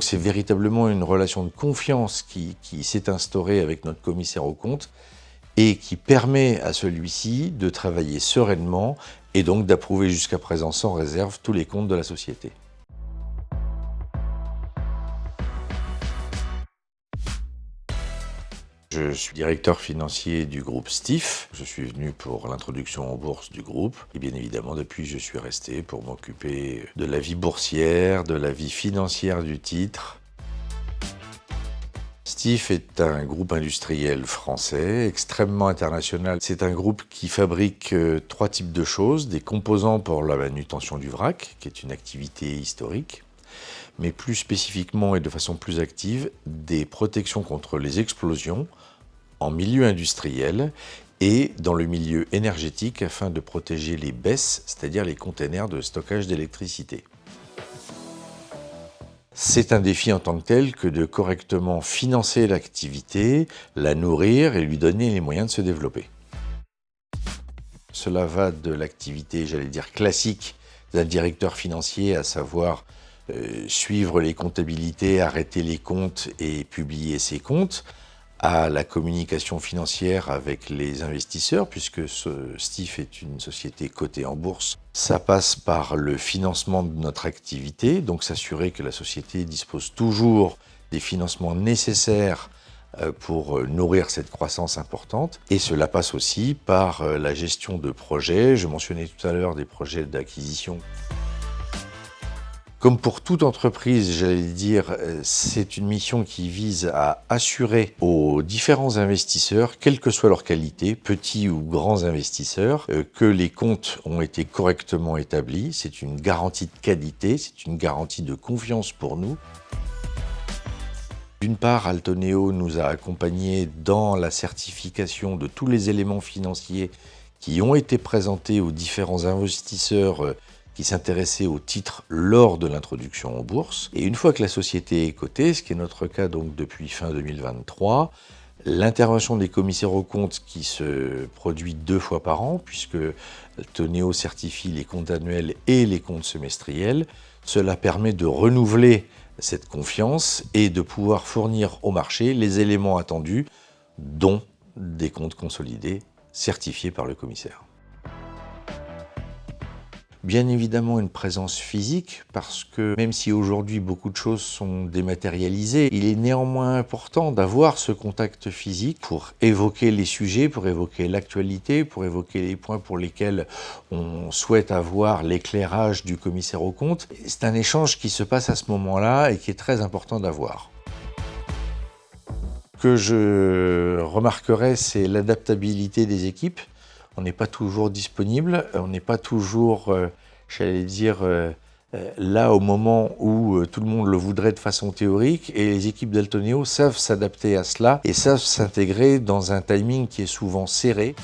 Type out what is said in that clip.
C'est véritablement une relation de confiance qui s'est instaurée avec notre commissaire aux comptes et qui permet à celui-ci de travailler sereinement et donc d'approuver jusqu'à présent sans réserve tous les comptes de la société. Je suis directeur financier du groupe STIF. Je suis venu pour l'introduction en bourse du groupe. Et bien évidemment, depuis, je suis resté pour m'occuper de la vie boursière, de la vie financière du titre. STIF est un groupe industriel français, extrêmement international. C'est un groupe qui fabrique 3 types de choses. Des composants pour la manutention du vrac, qui est une activité historique, mais plus spécifiquement et de façon plus active, des protections contre les explosions en milieu industriel et dans le milieu énergétique afin de protéger les BESS, c'est-à-dire les containers de stockage d'électricité. C'est un défi en tant que tel que de correctement financer l'activité, la nourrir et lui donner les moyens de se développer. Cela va de l'activité, j'allais dire, classique d'un directeur financier, à savoir suivre les comptabilités, arrêter les comptes et publier ses comptes, à la communication financière avec les investisseurs, puisque STIF est une société cotée en bourse. Ça passe par le financement de notre activité, donc s'assurer que la société dispose toujours des financements nécessaires pour nourrir cette croissance importante. Et cela passe aussi par la gestion de projets. Je mentionnais tout à l'heure des projets d'acquisition. Comme pour toute entreprise, j'allais dire, c'est une mission qui vise à assurer aux différents investisseurs, quelle que soit leur qualité, petits ou grands investisseurs, que les comptes ont été correctement établis. C'est une garantie de qualité, c'est une garantie de confiance pour nous. D'une part, Altoneo nous a accompagnés dans la certification de tous les éléments financiers qui ont été présentés aux différents investisseurs qui s'intéressaient au titre lors de l'introduction en bourse. Et une fois que la société est cotée, ce qui est notre cas donc depuis fin 2023, l'intervention des commissaires aux comptes qui se produit 2 fois par an, puisque Altoneo certifie les comptes annuels et les comptes semestriels, cela permet de renouveler cette confiance et de pouvoir fournir au marché les éléments attendus, dont des comptes consolidés certifiés par le commissaire. Bien évidemment une présence physique, parce que même si aujourd'hui beaucoup de choses sont dématérialisées, il est néanmoins important d'avoir ce contact physique pour évoquer les sujets, pour évoquer l'actualité, pour évoquer les points pour lesquels on souhaite avoir l'éclairage du commissaire aux comptes. C'est un échange qui se passe à ce moment-là et qui est très important d'avoir. Ce que je remarquerai, c'est l'adaptabilité des équipes. On n'est pas toujours disponible, on n'est pas toujours, j'allais dire, là au moment où tout le monde le voudrait de façon théorique, et les équipes d'Altoneo savent s'adapter à cela et savent s'intégrer dans un timing qui est souvent serré.